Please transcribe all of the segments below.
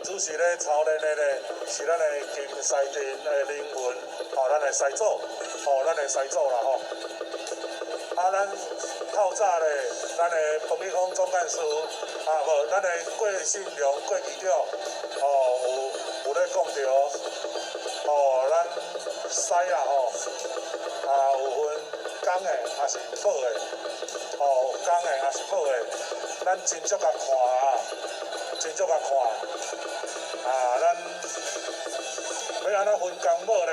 主席咧操练的咧是咱的金西镇的灵魂，咱的师祖，咱的师祖啦吼。咱透早咧，咱的彭立峰总干事，咱的郭信良郭局长，有咧讲着，咱师啊有分公的也是好的，有公的也是好的，咱真足甲看真足甲看，咱要安怎分工某呢？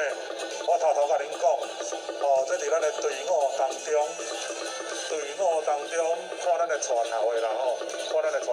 我头甲恁讲，这伫咱的队伍当中，看咱的带头的啦看咱的带头